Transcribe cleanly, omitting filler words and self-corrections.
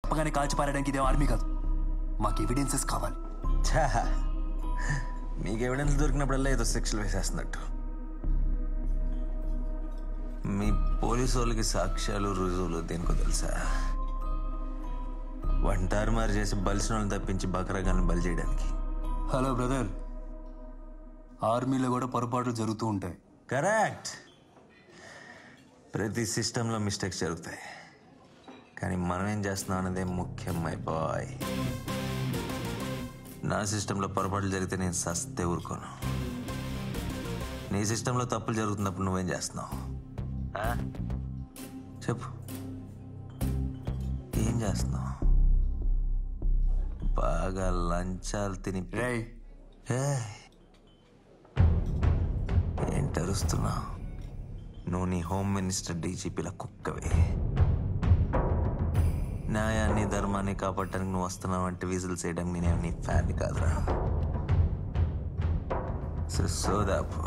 చెప్పగానే కాల్చిపారడానికి ఇదే ఆర్మీ కాదు, మాకు ఎవిడెన్సెస్ కావాలి. మీకు ఎవిడెన్స్ దొరికినప్పుడల్లా ఏదో శిక్షలు వేసేస్తున్నట్టు. మీ పోలీసు వాళ్ళకి సాక్ష్యాలు రుజువులు దేనికో తెలుసా? వంటారుమారు చేసి బలిసిన వాళ్ళని తప్పించి బకరగాన్ని బలి చేయడానికి. హలో బ్రదర్, ఆర్మీలో కూడా పొరపాట్లు జరుగుతూ ఉంటాయి. కరెక్ట్. ప్రతి సిస్టంలో మిస్టేక్స్ జరుగుతాయి, కానీ మనం ఏం చేస్తున్నాం అనేదే ముఖ్యం మై బాయ్. నా సిస్టంలో పొరపాట్లు జరిగితే నేను సస్తే ఊరుకోను. నీ సిస్టంలో తప్పులు జరుగుతున్నప్పుడు నువ్వేం చేస్తున్నావు? చెప్పు, ఏం చేస్తున్నావు? బాగా లంచాలు తిని ఏంటరుస్తున్నావు? నువ్వు నీ హోమ్ మినిస్టర్ డీజీపీల కుక్కవే. న్యాయాన్ని ధర్మాన్ని కాపాడటానికి నువ్వు వస్తున్నావు అంటే విజిల్స్ చేయడానికి నేనేమి నీ ఫ్యాన్ కాదురా. సోదాపు